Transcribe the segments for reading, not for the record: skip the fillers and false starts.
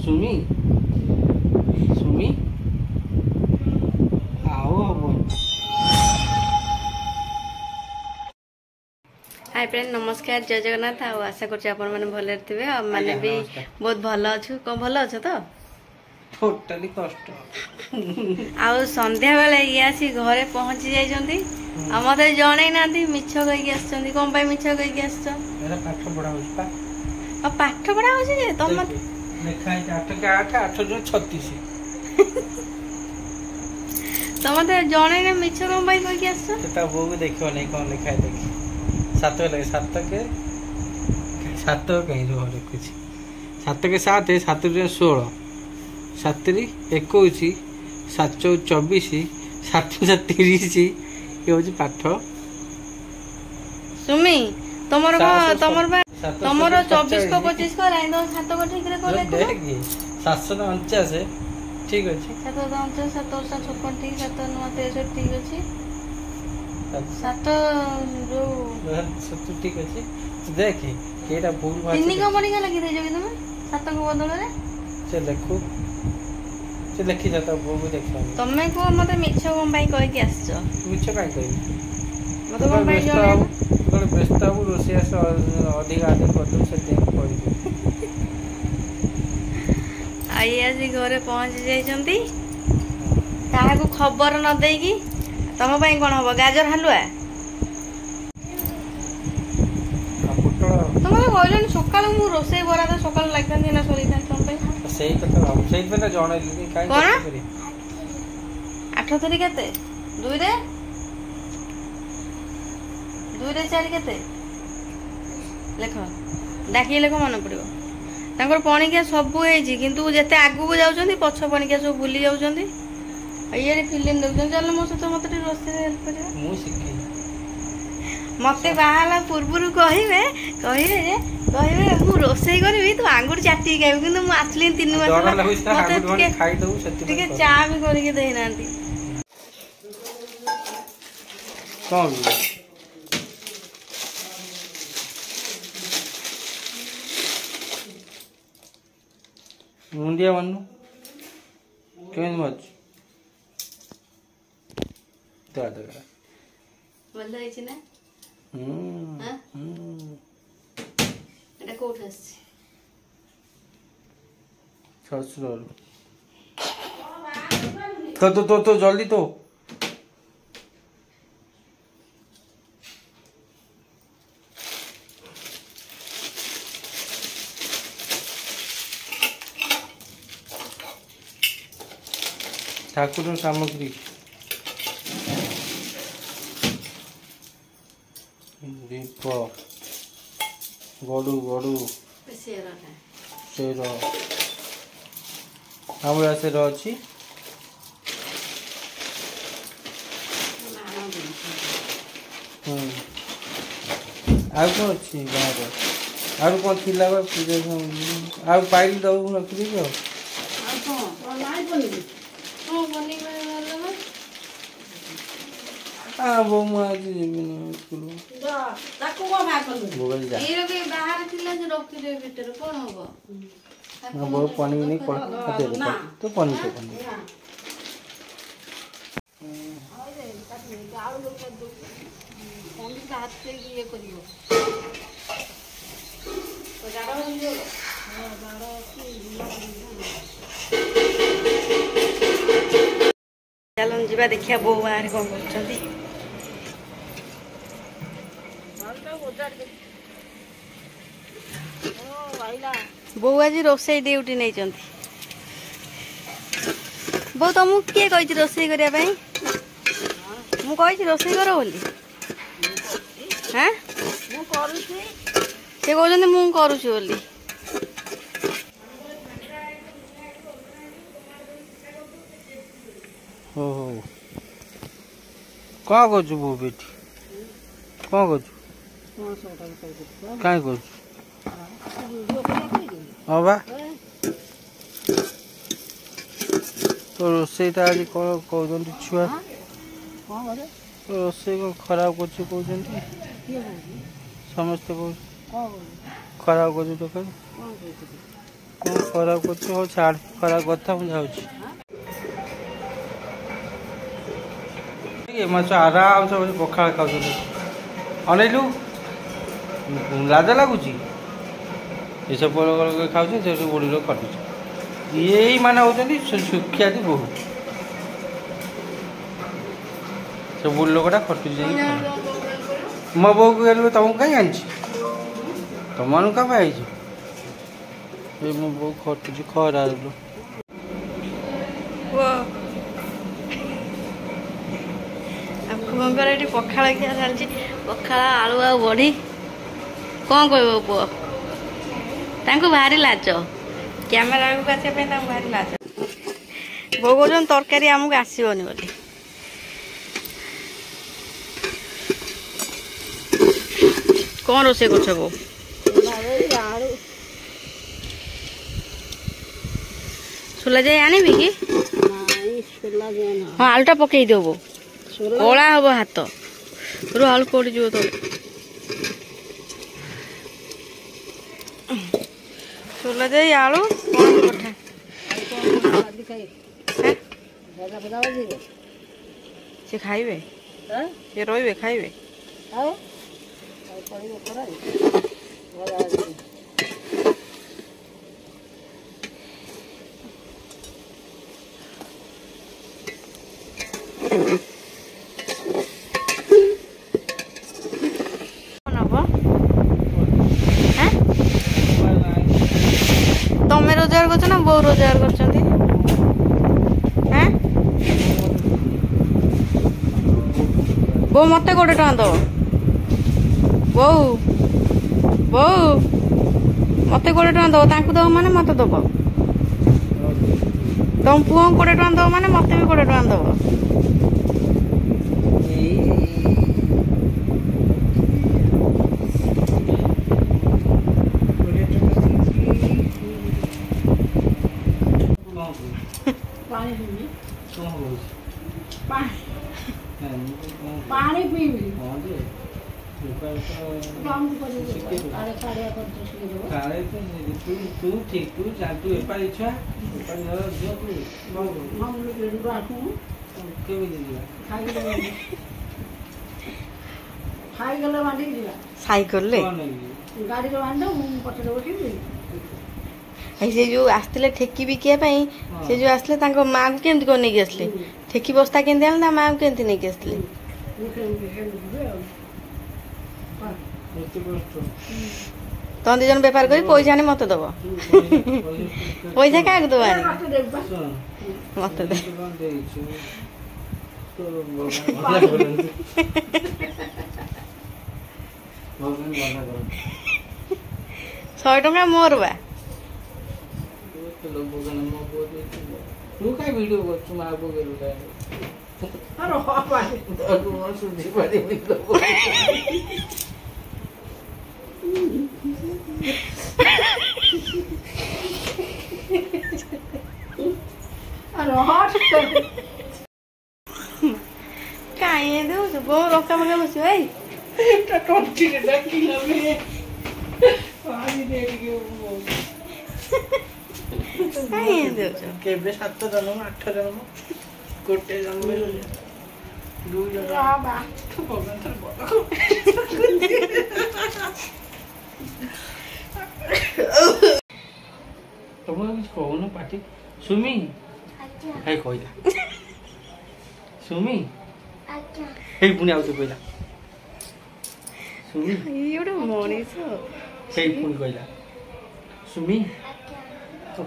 सुमी सुमी आओ hi friend नमस्कार जय जगन्नाथ आशा कर भले थे मैंने भी बहुत भल अच्छु कौन भल अच्छ तो टोटाली कष्ट आउ संध्या बेले ये आसी घरे पहुंची जाइछंती आ मते जणै नांती मिछ कहिके आछंती कोन पाई मिछ कहिके आछछ मेरा पाठ पढ़ा होछ पा आ पाठ पढ़ा होछ जे तुम लेखाई 8 के 8 8 जो 36 तमते जणै ना मिछ कोन पाई कहिके आछछ सेटा वो भी देखियो नै कोन लिखाई देखि 7 लगे 7 के 7 कहीं जो लिखुछि 7 के 7 है 7 रे 16 7 रे 21 7 24 7 30 ये होची पाठ सुमी तमर तमर 24 को 25 को राई दो 7 को ठीक रे कोले देख 749 ठीक अछि 749 756 ठीक 763 ठीक अछि 7 जो सब ठीक अछि देख केटा भूल बात तीन का मणि का लगी दे जो तुम 7 को बदल रे से देखो से लिखि जाता वो भी देखा तमे को मते मिछ कोन बाई कहि के आछो मिछ काई कहि मते कोन बाई जणे तो बेस्ताबु रोसिया से अधिक आदि कर दो से देख पड़ी आई आज घरे पहुंच जाइछंती काहा को खबर न देगी तम पाई कोन हबो गाजर हलुआ तुम कहलन सकाल मु रोसे बरा तो सकाल लागथान ना सोलिथान तुम पे सही कथा हम सही पे ना जणे काई करी 8 तारीख केते 2 रे 4 केते लेखो डाकी लेखो मन पड़िबो तांकर पणिका सब होई किंतु जेते आगु को जाउछंती पछ पणिका सब भूली जाउछंती ये फिल्म देखछन चल मो सतो मते रोसे हेल्प करियो मु सिखी मते बाहाला पूर्वरु कहिबे मु रोसे करबी तू आंगुर चाटी खाइबू किंतु मु आसली 3 मास मते खाई दऊ सेति ठीक है चा भी करके देई नांती कौन मुंडिया बनू केन मच दादा बोल दई छी ना हां एटा कोठ आसी ससुर तो जल्दी तो ठाकुर सामग्री दीप गड़ू गड़ू शेर हमरा शेर अच्छी आउ कौन अच्छी गाँव आउ कौन थी आउ पाइल दबू रखी वो आज स्कूल ताको को भाग कर मोबाइल जा ये के बाहर थिला जे रखि दे भीतर कोन होबो हां वो पानी नहीं पड़ दे तो पानी तो पानी आउ लोग पानी का हाथ से ये करियो तो जाड़ा हो जो जाड़ा चलन जीवा देखिया बो बाहर कोन करछंती बो आज रोसे ड्यूटी नहीं चंती बो तुमको किए कही रोसे करिया पई मु कही रोसे करो बोली हां मु करूछी से कहउछन मु करूछी बोली हो का करछु बो बेटी का करछु काय करछु हां तो रोसेटा आज कहउछन छुआ रोसे को खराब करछु कहउछन समस्त को खराब करछु तो कर कौन खराब करते हो छाड़ खराब करता हूँ जाऊँ माछ आराम से पखाड़ खाऊ अनैलु लाज लगुच ये सब खाऊ से बुढ़ी लोग कटुच यही मैंने होती सुखिया बहुत से बुढ़ी लोकटा खटुच मो बो को तुमको कहीं आनी तुम क्या आई मो बो खटुच खरा पुअर ये पखाड़ खिया चलती पखाड़ आलू आ बड़ी कौन कह पुओ भारी लाज कैमेरा को आसपे भारी लाज बो कौन तरकारी आमको आसबनी बोली कौन रोषे कर बो सुला जाए आनबी कि हाँ आलूटा पकई दियो बो कला हम हाथ रू आलू पड़ी जो तो सोला जाए आलू कौन कथा से खाइबे ये रही खाइबे तमें रोजगार कर बो रोजगार कर बो मत 20 टका दब बो बो मत 20 टका दब दब माने मत दब तुम पुओ 20 टका दब माने मत भी 20 टका दब पानी पीबी तू ठीक तू जा तू एपारी छुआ साइकल गाड़ी से जो आसते ठेकी बिकिया से जो आसले माँ को केमती कर नहीं आसले ठेकी बस्ता केमती आने माँ को केमती नहीं आसले तुम दिजन बेपार कर पैसा आने मत दब पैसा क्या दब मत दे 100 टका मोर बा तू काय वीडियो करछु मा बो गेलु काय अरे हो भाई तू सुधी पाडी वीडियो अरे हट काय दो बो रोका मगे बसु ए एटा टोटी रे डाकी लमे पानी दे के केबे 7 जन्म 8 जन्म गोटे जन्म 2 जन्म बाबा तू भगवान तर तुम कुछ कहो ना पाटी सुमी है कहला सुमी हे पुणी आउ तो कहला सुमी एटा मनीष हे पुणी कहला सुमी तो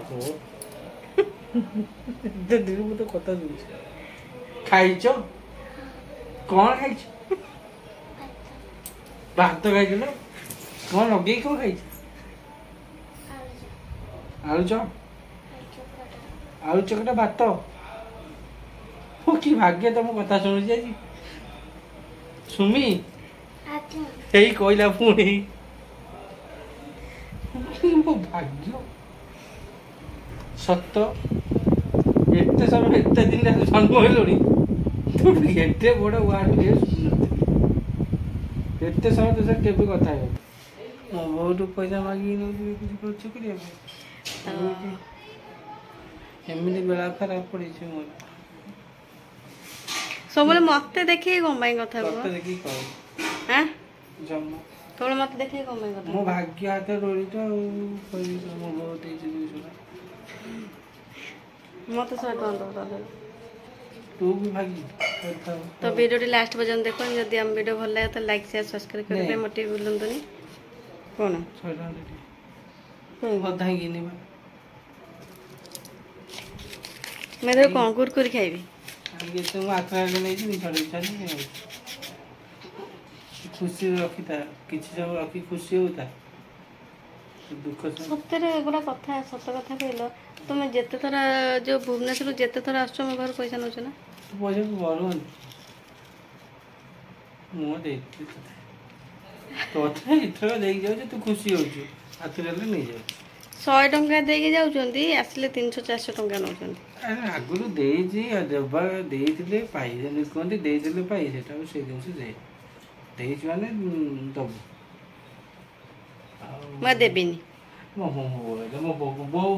कथा खाइच कौन खाइच भात खाइच ना कौन लगे कौन खाइच आलू चप आलू चकटा भात कि भाग्य तुम कथा शुणुची आज सुमी यही कहला पुणी मो भाग्य सत एते समय एते दिन जन्म हेलुणी तू एते बड़ वार्ड एते समय तो सर केबे कथा है बहुत पैसा मांगी कुछ कर ଏମିତି ବେଳା ଖରାପ ପଡ଼ିଛି ମୋର। ସବୁବେଳେ ମତେ ଦେଖିକି କଣ ପାଇଁ କଥା କୁହ? ତତେ ଦେଖିକି କହ ଆଁ ଜମା ସବୁବେଳେ ମତେ ଦେଖିକି କଣ ପାଇଁ କଥା ମୋ ଭାଗ୍ୟ ହାତ ରୋଳିଟା ଆଉ କହିବି ତ ମୋ ବୋଉ ଦେଇଛି 200 ଟଙ୍କା। ମତେ 100 ଟଙ୍କା ଦବ ତାହେଲେ। ତୁ ବି ଭାଗି ତ ଭିଡ଼ିଓଟି ଲାଷ୍ଟ ପର୍ଯ୍ୟନ୍ତ ଦେଖନ୍ତୁ। ଯଦି ଆମ ଭିଡ଼ିଓ ଭଲ ଲାଗେ ତ ଲାଇକ୍ ସେୟାର ସବସ୍କ୍ରାଇବ୍ କରିବା ପାଇଁ ମୋଟେ ଭୁଲନ୍ତୁନି। କଣ 100 ଟଙ୍କା ହୁଁ। ଅଧା କିଣିବା ମୁଁ ଏଥର କଣ କୁରକୁରି ଖାଇବି। ଏତେ ମୁଁ ଆଖରେ ନେଇଛି ଛଡେଇ ଛାଡ଼ି ଖୁସି ରଖିଥା କିଛି ସବୁ ରଖି ଖୁସି ହଉଥା। ଦୁଃଖ ସତରେ ଗୋଟେ କଥା ସତ କଥା କହିଲ, ତୁମେ ଯେତେ ଥର ଯୋଉ ଭୁବନେଶ୍ୱରରୁ ଯେତେ ଥର ଆସୁଛ ମୋ ଘରୁ ପଇସା ନେଉଛ ନା? ତୁ ପଇସା ବଢୁନି ମୁଁ ଦେଇଥିଲି ତତେ ଏଥର ଦେଇକି ଯାଉଛି ତୁ ଖୁସି ହଉଛୁ ହାତରେ ହେଲେ ନେଇଯାଉଛି। 100 ଟଙ୍କା ଦେଇକି ଯାଉଛନ୍ତି ଆସିଲେ 300-400 ଟଙ୍କା ନେଉଛନ୍ତି। ଆଗରୁ ଦେଇଛି ଦେବା ଦେଇଥିଲେ ପାଇ ଯେମିତି କୁହନ୍ତି ଦେଇଥିଲେ ପାଇ ସେଟା ସେଇ ଜିନିଷ ଦେଇଛୁ ମାନେ ଦବୁ। ମୁଁ ଦେବିନି। ମୋ ବୋଉ